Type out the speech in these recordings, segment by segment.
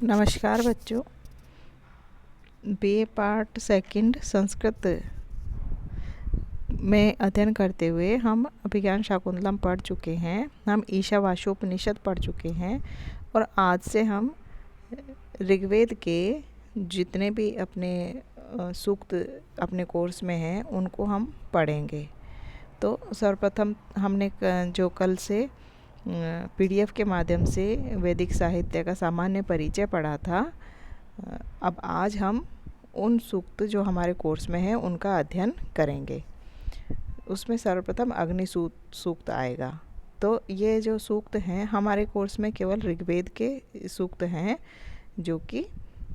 नमस्कार बच्चों। BA part second Sanskrit में अध्ययन करते हुए हम अभिज्ञान शाकुंतलम पढ़ चुके हैं। हम ईशावास्योपनिषद पढ़ चुके हैं और आज से हम ऋग्वेद के जितने भी अपने सूक्त अपने कोर्स में हैं उनको हम पढ़ेंगे। तो सर्वप्रथम हमने जो कल से पीडीएफ के माध्यम से वैदिक साहित्य का सामान्य परिचय पढ़ा था, अब आज हम उन सूक्त जो हमारे कोर्स में हैं उनका अध्ययन करेंगे। उसमें सर्वप्रथम अग्नि सूक्त आएगा। तो ये जो सूक्त हैं हमारे कोर्स में केवल ऋग्वेद के सूक्त हैं, जो कि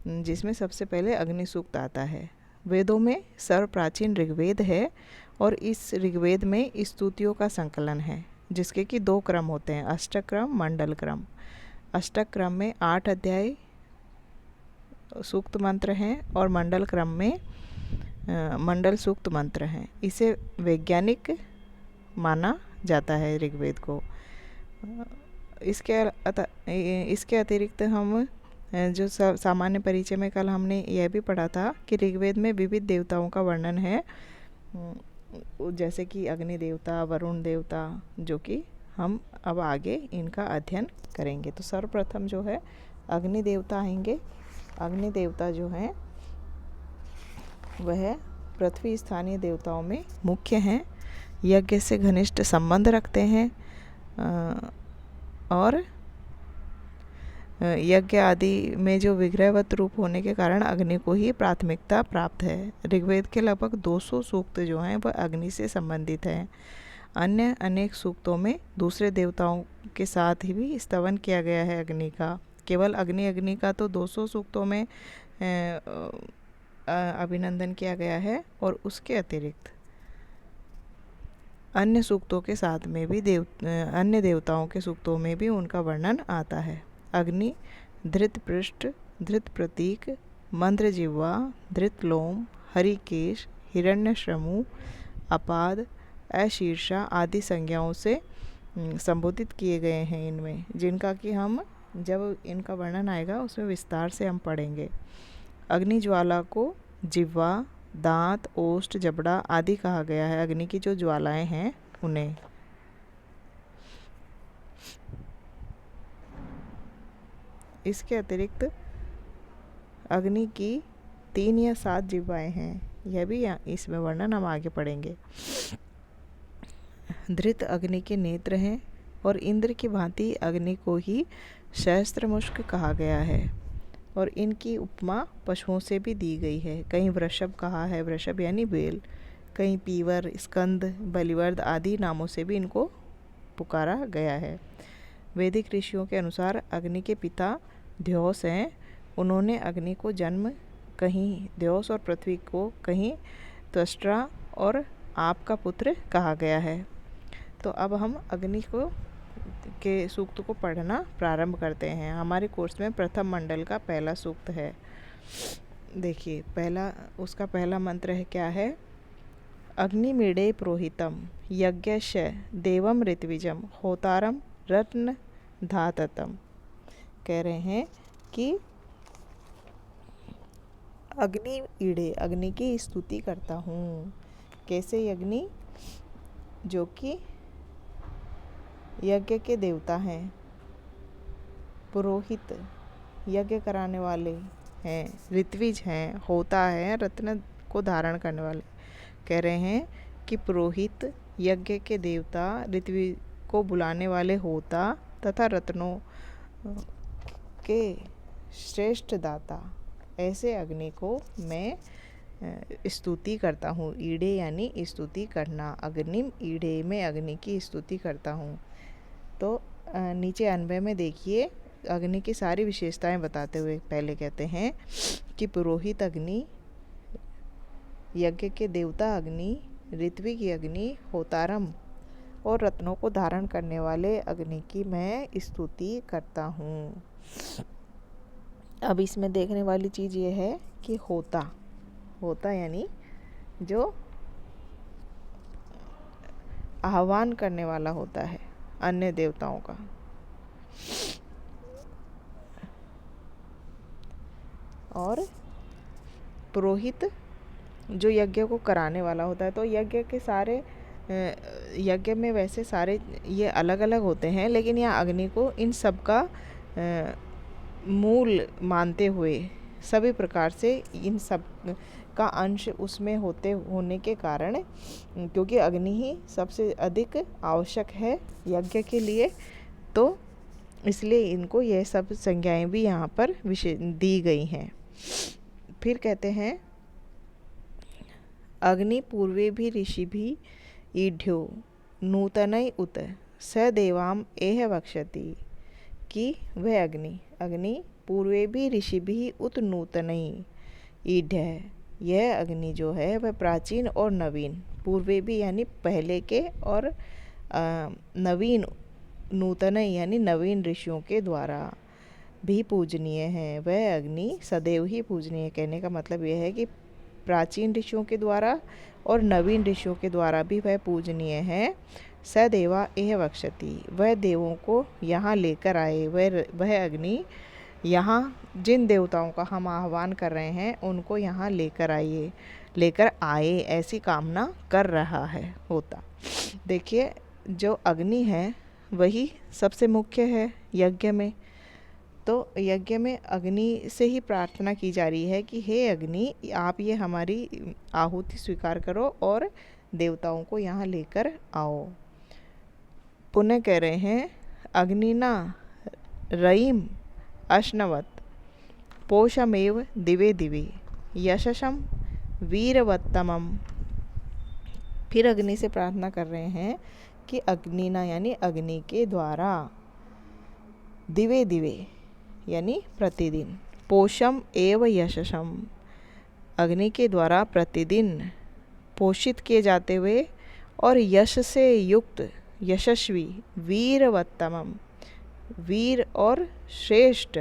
जिसमें सबसे पहले अग्नि सूक्त आता है। वेदों में सर्वप्राचीन ऋग्वेद है और इस ऋग्वेद में स्तुतियों का संकलन है, जिसके कि 2 क्रम होते हैं, अष्टक क्रम, मंडल क्रम। अष्टक क्रम में 8 अध्याय सूक्त मंत्र हैं और मंडल क्रम में मंडल सूक्त मंत्र हैं। इसे वैज्ञानिक माना जाता है ऋग्वेद को। इसके अतिरिक्त हम जो सामान्य परिचय में कल हमने यह भी पढ़ा था कि ऋग्वेद में विविध देवताओं का वर्णन है, जैसे कि अग्नि देवता, वरुण देवता, जो कि हम अब आगे इनका अध्ययन करेंगे। तो सर्वप्रथम जो है अग्नि देवता आएंगे। अग्नि देवता जो हैं वह पृथ्वी स्थानीय देवताओं में मुख्य हैं, यज्ञ से घनिष्ठ संबंध रखते हैं और यज्ञ आदि में जो विग्रहवत रूप होने के कारण अग्नि को ही प्राथमिकता प्राप्त है। ऋग्वेद के लगभग 200 सूक्त जो हैं वह अग्नि से संबंधित हैं। अन्य अनेक सूक्तों में दूसरे देवताओं के साथ ही भी स्तवन किया गया है अग्नि का। केवल अग्नि का तो 200 सूक्तों में अभिनंदन किया गया है और उसके अतिरिक्त अन्य सूक्तों के साथ में भी अन्य देवताओं के सूक्तों में भी उनका वर्णन आता है। अग्नि धृत पृष्ठ, धृत प्रतीक, मंद्र जिह्वा, धृत लोम, हरिकेश, हिरण्यश्रमु, अपाद, अशीर्षा आदि संज्ञाओं से संबोधित किए गए हैं इनमें, जिनका कि हम जब इनका वर्णन आएगा उसमें विस्तार से हम पढ़ेंगे। अग्नि ज्वाला को जिह्वा, दांत, ओष्ठ, जबड़ा आदि कहा गया है। अग्नि की जो ज्वालाएं हैं उन्हें। इसके अतिरिक्त अग्नि की 3 या 7 जिह्वाएं हैं, यह भी इसमें वर्णन हम आगे पढ़ेंगे। धृत अग्नि के नेत्र हैं और इंद्र की भांति अग्नि को ही सहस्त्रमुष्क कहा गया है और इनकी उपमा पशुओं से भी दी गई है। कहीं वृषभ कहा है, वृषभ यानी बैल, कहीं पीवर, स्कंद, बलिवर्द आदि नामों से भी इनको पुकारा गया है। वैदिक ऋषियों के अनुसार अग्नि के पिता द्यौस हैं। उन्होंने अग्नि को जन्म कहीं द्यौस और पृथ्वी को कहीं त्वष्ट्रा और आप का पुत्र कहा गया है। तो अब हम अग्नि के सूक्त को पढ़ना प्रारंभ करते हैं। हमारे कोर्स में प्रथम मंडल का पहला सूक्त है। देखिए, उसका पहला मंत्र है, क्या है? अग्निमीडे प्रोहितम यज्ञश देवम ऋत्विजम होतारम रत्न धाततम। कह रहे हैं कि अग्नि ईड़े, अग्नि की स्तुति करता हूँ। कैसे? अग्नि जो कि यज्ञ के देवता हैं, पुरोहित यज्ञ कराने वाले हैं, ऋत्विज हैं, होता है रत्न को धारण करने वाले। कह रहे हैं कि पुरोहित यज्ञ के देवता, ऋत्विज को बुलाने वाले होता तथा रत्नों के श्रेष्ठ दाता, ऐसे अग्नि को मैं स्तुति करता हूँ। ईड़े यानी स्तुति करना। अग्निम ईड़े, में अग्नि की स्तुति करता हूँ। तो नीचे अन्वय में देखिए, अग्नि की सारी विशेषताएं बताते हुए पहले कहते हैं कि पुरोहित अग्नि, यज्ञ के देवता अग्नि, ऋत्वि की अग्नि, होतारम और रत्नों को धारण करने वाले अग्नि की मैं स्तुति करता हूँ। अब इसमें देखने वाली चीज़ ये है कि होता यानी जो आह्वान करने वाला होता है अन्य देवताओं का। और पुरोहित जो यज्ञ को कराने वाला होता है। तो यज्ञ के सारे यज्ञ में वैसे सारे ये अलग अलग होते हैं, लेकिन यहाँ अग्नि को इन सब का मूल मानते हुए सभी प्रकार से इन सब का अंश उसमें होने के कारण, क्योंकि अग्नि ही सबसे अधिक आवश्यक है यज्ञ के लिए, तो इसलिए इनको यह सब संज्ञाएं भी यहाँ पर दी गई हैं। फिर कहते हैं अग्नि पूर्वे भी ऋषि भी ईढ्यो नूतनय उत स देवाम एह वक्षति, कि वह अग्नि पूर्वे भी ऋषि भी उत नूतनय ईढ्य है। यह अग्नि जो है वह प्राचीन और नवीन, पूर्वे भी यानी पहले के, और नवीन नूतनय यानी नवीन ऋषियों के द्वारा भी पूजनीय है। वह अग्नि सदैव ही पूजनीय। कहने का मतलब यह है कि प्राचीन ऋषियों के द्वारा और नवीन ऋषियों के द्वारा भी वह पूजनीय है। सदेवा एह वक्षति, वह देवों को यहाँ लेकर आए। वह अग्नि यहाँ जिन देवताओं का हम आह्वान कर रहे हैं उनको यहाँ लेकर आए ऐसी कामना कर रहा है होता। देखिए, जो अग्नि है वही सबसे मुख्य है यज्ञ में। तो यज्ञ में अग्नि से ही प्रार्थना की जा रही है कि हे अग्नि, आप ये हमारी आहुति स्वीकार करो और देवताओं को यहाँ लेकर आओ। पुनः कह रहे हैं अग्निना रयिम अश्नवत पोषमेव दिवे दिवे यशसम वीरवत्तमम। फिर अग्नि से प्रार्थना कर रहे हैं कि अग्निना यानी अग्नि के द्वारा, दिवे दिवे यानी प्रतिदिन, पोषम एव यशसम अग्नि के द्वारा प्रतिदिन पोषित किए जाते हुए और यश से युक्त यशस्वी, वीरवत्तमम वीर और श्रेष्ठ,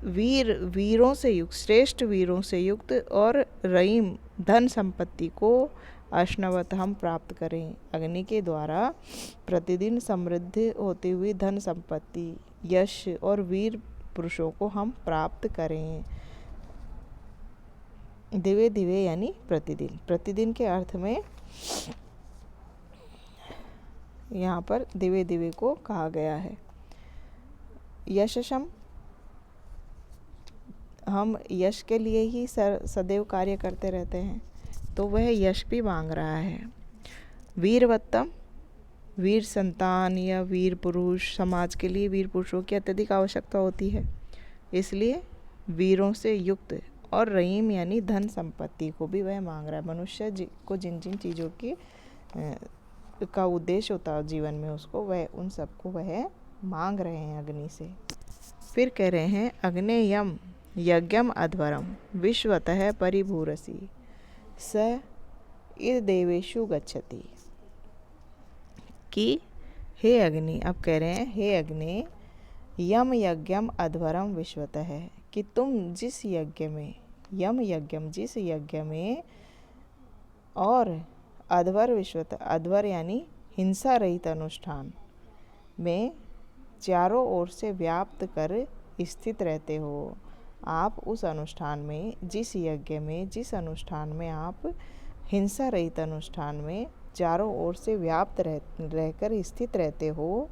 वीरों से युक्त, श्रेष्ठ वीरों से युक्त, और रहीम धन संपत्ति को अश्नवत हम प्राप्त करें। अग्नि के द्वारा प्रतिदिन समृद्ध होती हुई धन संपत्ति, यश और वीर पुरुषों को हम प्राप्त करें। दिवे दिवे यानी प्रतिदिन। प्रतिदिन के अर्थ में यहाँ पर दिवे दिवे को कहा गया है। यशसम, हम यश के लिए ही सदैव कार्य करते रहते हैं, तो वह यश भी मांग रहा है। वीरवत्तम, वीर संतान या वीर पुरुष, समाज के लिए वीर पुरुषों की अत्यधिक आवश्यकता होती है, इसलिए वीरों से युक्त, और रहीम यानी धन संपत्ति को भी वह मांग रहा है। मनुष्य को जिन जिन चीज़ों की का उद्देश्य होता है जीवन में, उसको वह उन सबको वह मांग रहे हैं अग्नि से। फिर कह रहे हैं अग्नेयम यज्ञम अध्वरम विश्वतः परिभूरसी स इद देवेशु गच्छति, कि हे अग्नि, अब कह रहे हैं हे अग्नि, यम यज्ञम अध्वरम विश्वतः, कि तुम जिस यज्ञ में, यम यज्ञम जिस यज्ञ में, और अध्वर विश्वतः, अध्वर यानी हिंसा रहित अनुष्ठान में चारों ओर से व्याप्त कर स्थित रहते हो। आप उस अनुष्ठान में, जिस यज्ञ में, जिस अनुष्ठान में आप हिंसा रहित अनुष्ठान में चारों ओर से व्याप्त रहकर स्थित रहते हो,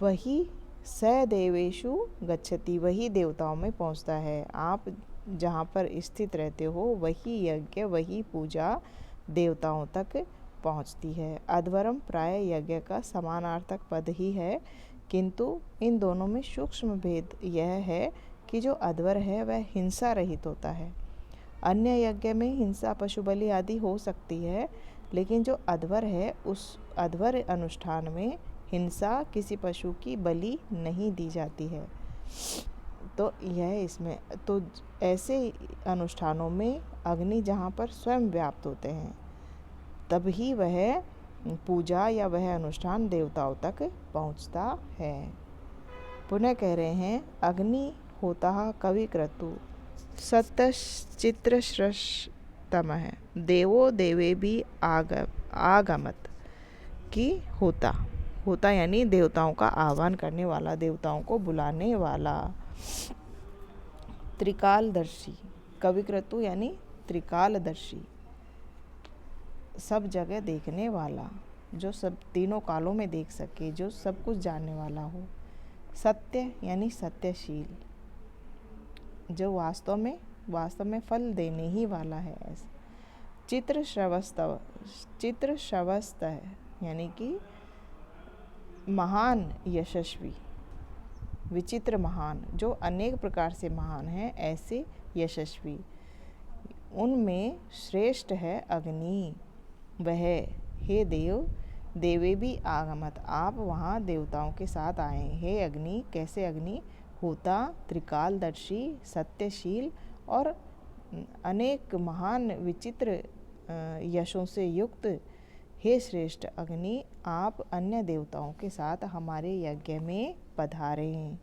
वही स देवेशु गच्छति, वही देवताओं में पहुंचता है। आप जहाँ पर स्थित रहते हो वही यज्ञ, वही पूजा देवताओं तक पहुँचती है। अध्वरम प्राय यज्ञ का समानार्थक पद ही है, किंतु इन दोनों में सूक्ष्म भेद यह है कि जो अध्वर है वह हिंसा रहित होता है। अन्य यज्ञ में हिंसा, पशु बलि आदि हो सकती है, लेकिन जो अध्वर है उस अध्वर अनुष्ठान में हिंसा, किसी पशु की बलि नहीं दी जाती है। तो यह इसमें, तो ऐसे अनुष्ठानों में अग्नि जहाँ पर स्वयं व्याप्त होते हैं, तभी वह पूजा या वह अनुष्ठान देवताओं तक पहुँचता है। पुनः कह रहे हैं अग्नि होता कवि क्रतु सत्यश्चित्रश्रष्टमः देवो देवे भी आगमत, कि होता यानी देवताओं का आह्वान करने वाला, देवताओं को बुलाने वाला। त्रिकालदर्शी, कविक्रतु यानी त्रिकालदर्शी, सब जगह देखने वाला, जो सब तीनों कालों में देख सके, जो सब कुछ जानने वाला हो। सत्य यानी सत्यशील, जो वास्तव में फल देने ही वाला है ऐसा। चित्र श्रवस्त यानी कि महान यशस्वी, विचित्र महान, जो अनेक प्रकार से महान है ऐसे यशस्वी। उनमें श्रेष्ठ है अग्नि, वह हे देव देवे भी आगमत, आप वहाँ देवताओं के साथ आए। हे अग्नि, कैसे अग्नि? होता त्रिकालदर्शी, सत्यशील और अनेक महान विचित्र यशों से युक्त। हे श्रेष्ठ अग्नि, आप अन्य देवताओं के साथ हमारे यज्ञ में पधारें।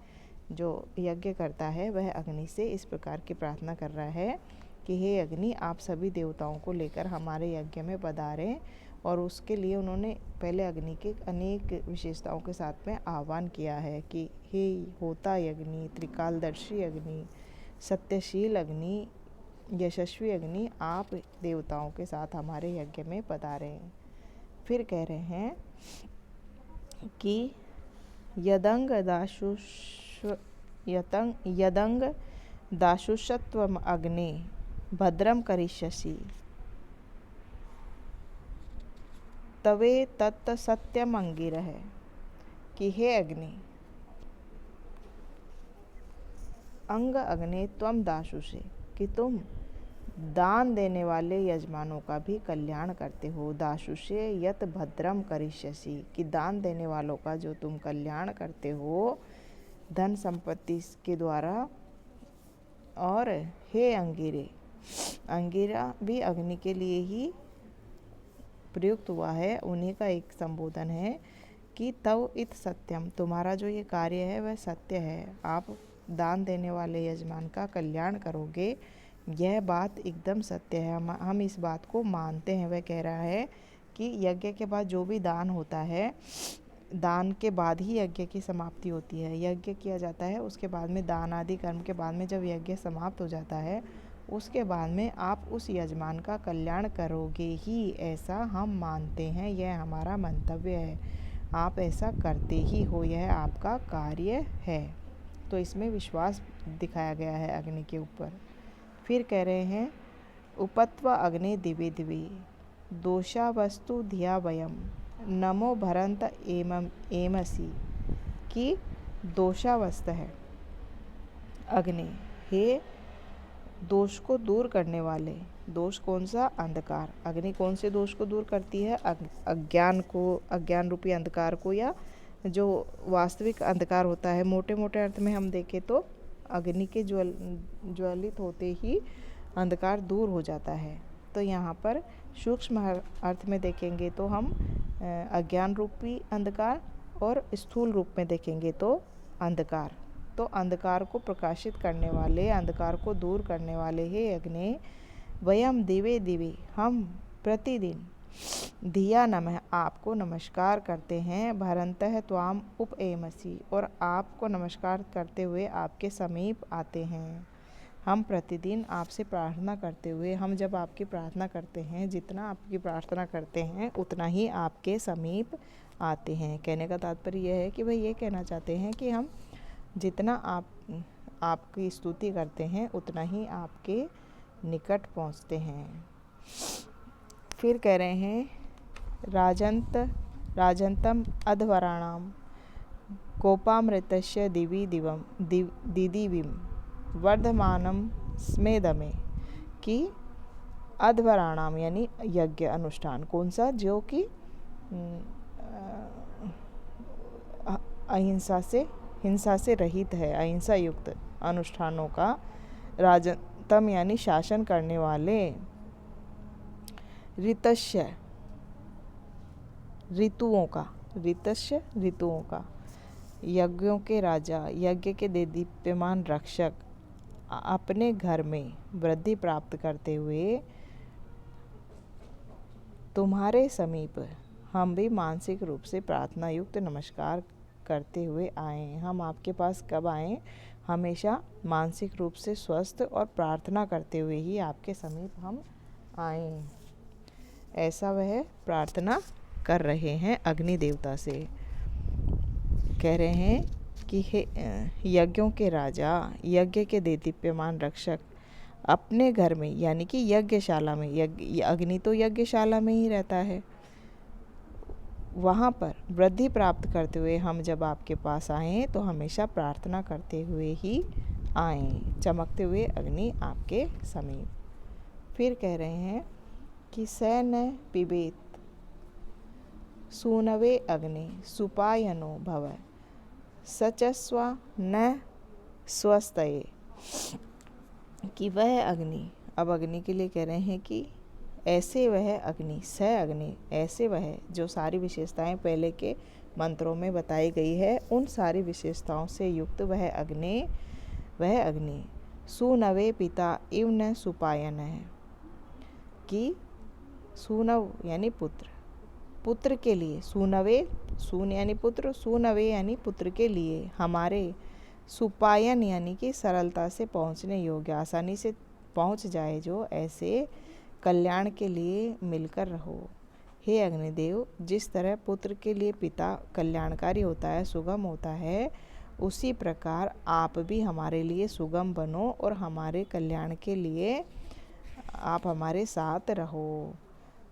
जो यज्ञ करता है वह अग्नि से इस प्रकार की प्रार्थना कर रहा है कि हे अग्नि, आप सभी देवताओं को लेकर हमारे यज्ञ में पधारें। और उसके लिए उन्होंने पहले अग्नि के अनेक विशेषताओं के साथ में आह्वान किया है कि हे होता अग्नि, त्रिकालदर्शी अग्नि, सत्यशील अग्नि, यशस्वी अग्नि, आप देवताओं के साथ हमारे यज्ञ में पधारें। फिर कह रहे हैं कि यदंग दाशुषत्वम अग्ने भद्रम करिष्यसि, तवे तत् सत्यम अंगिरः, कि हे अग्नि, अंग अग्ने त्वम दाशुषे, कि तुम दान देने वाले यजमानों का भी कल्याण करते हो। दाशुषे यत भद्रम करिष्यसि, कि दान देने वालों का जो तुम कल्याण करते हो धन संपत्ति के द्वारा। और हे अंगिरे, अंगिरा भी अग्नि के लिए ही प्रयुक्त हुआ है, उन्हीं का एक संबोधन है कि तव इत सत्यम, तुम्हारा जो ये कार्य है वह सत्य है, आप दान देने वाले यजमान का कल्याण करोगे, यह बात एकदम सत्य है, हम इस बात को मानते हैं। वह कह रहा है कि यज्ञ के बाद जो भी दान होता है, दान के बाद ही यज्ञ की समाप्ति होती है। यज्ञ किया जाता है, उसके बाद में दान आदि कर्म के बाद में जब यज्ञ समाप्त हो जाता है, उसके बाद में आप उस यजमान का कल्याण करोगे ही, ऐसा हम मानते हैं, यह हमारा मंतव्य है, आप ऐसा करते ही हो, यह आपका कार्य है। तो इसमें विश्वास दिखाया गया है अग्नि के ऊपर। फिर कह रहे हैं उपत्व अग्नि दिवे दिवे दोषा वस्तु धिया वयम नमो भरंत एमसी, की दोषावस्त है अग्नि, हे दोष को दूर करने वाले। दोष कौन सा? अंधकार। अग्नि कौन से दोष को दूर करती है? अज्ञान को, अज्ञान रूपी अंधकार को, या जो वास्तविक अंधकार होता है। मोटे मोटे अर्थ में हम देखें तो अग्नि के ज्वलित होते ही अंधकार दूर हो जाता है। तो यहाँ पर सूक्ष्म अर्थ में देखेंगे तो हम अज्ञान रूपी अंधकार, और स्थूल रूप में देखेंगे तो अंधकार। तो अंधकार को प्रकाशित करने वाले, अंधकार को दूर करने वाले हे अग्नि, वयम दिवे दिवे, हम प्रतिदिन धिया नमः, आपको नमस्कार करते हैं, भरंतः त्वाम उपएमसि, और आपको नमस्कार करते हुए आपके समीप आते हैं। हम प्रतिदिन आपसे प्रार्थना करते हुए, हम जब आपकी प्रार्थना करते हैं, जितना आपकी प्रार्थना करते हैं उतना ही आपके समीप आते हैं। कहने का तात्पर्य यह है कि भाई ये कहना चाहते हैं कि हम जितना आपकी स्तुति करते हैं उतना ही आपके निकट पहुंचते हैं। फिर कह रहे हैं राजंतम अध्वराणाम कोपामृतस्य दिवि दिवम दिदिविम वर्धमानम स्मेदमे, कि अध्वराणाम यानी यज्ञ अनुष्ठान कौन सा? जो कि हिंसा से रहित है, अहिंसा युक्त अनुष्ठानों का। राजतम यानी शासन करने वाले, ऋतस्य ऋतुओं का, यज्ञों के राजा, यज्ञ के देदीप्यमान रक्षक, अपने घर में वृद्धि प्राप्त करते हुए तुम्हारे समीप हम भी मानसिक रूप से प्रार्थना युक्त नमस्कार करते हुए आए। हम आपके पास कब आए? हमेशा मानसिक रूप से स्वस्थ और प्रार्थना करते हुए ही आपके समीप हम आएं। ऐसा वह प्रार्थना कर रहे हैं अग्नि देवता से। कह रहे हैं कि हे यज्ञों के राजा, यज्ञ के देदीप्यमान रक्षक, अपने घर में यानी कि यज्ञशाला में, अग्नि तो यज्ञशाला में ही रहता है, वहाँ पर वृद्धि प्राप्त करते हुए हम जब आपके पास आएँ तो हमेशा प्रार्थना करते हुए ही आएँ। चमकते हुए अग्नि आपके समीप। फिर कह रहे हैं कि स न पिबेत सूनवे अग्नि सुपायनो भव सचस्वा न स्वस्तये। कि वह अग्नि, अब अग्नि के लिए कह रहे हैं कि ऐसे वह अग्नि, स अग्नि, ऐसे वह, जो सारी विशेषताएं पहले के मंत्रों में बताई गई है, उन सारी विशेषताओं से युक्त वह अग्नि सुनवे पिता इव न सुपायन है। कि सुनव यानी पुत्र, पुत्र के लिए, सुनवे, सून यानी पुत्र, सुनवे यानी पुत्र के लिए, हमारे सुपायन यानी कि सरलता से पहुँचने योग्य, आसानी से पहुँच जाए जो, ऐसे कल्याण के लिए मिलकर रहो। हे अग्निदेव, जिस तरह पुत्र के लिए पिता कल्याणकारी होता है, सुगम होता है, उसी प्रकार आप भी हमारे लिए सुगम बनो और हमारे कल्याण के लिए आप हमारे साथ रहो।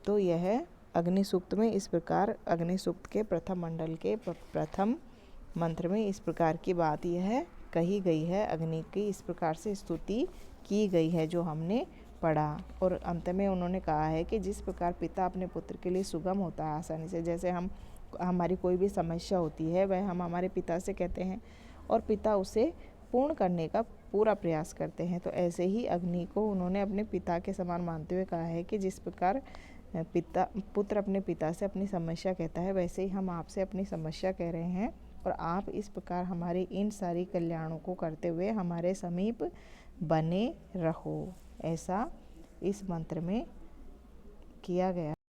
तो यह अग्नि सूक्त में इस प्रकार, अग्नि सूक्त के प्रथम मंडल के प्रथम मंत्र में इस प्रकार की बात यह कही गई है। अग्नि की इस प्रकार से स्तुति की गई है जो हमने पढ़ा। और अंत में उन्होंने कहा है कि जिस प्रकार पिता अपने पुत्र के लिए सुगम होता है आसानी से, जैसे हमारी कोई भी समस्या होती है वह हम हमारे पिता से कहते हैं और पिता उसे पूर्ण करने का पूरा प्रयास करते हैं, तो ऐसे ही अग्नि को उन्होंने अपने पिता के समान मानते हुए कहा है कि जिस प्रकार पुत्र अपने पिता से अपनी समस्या कहता है, वैसे ही हम आपसे अपनी समस्या कह रहे हैं और आप इस प्रकार हमारे इन सारी कल्याणों को करते हुए हमारे समीप बने रहो। ऐसा इस मंत्र में किया गया।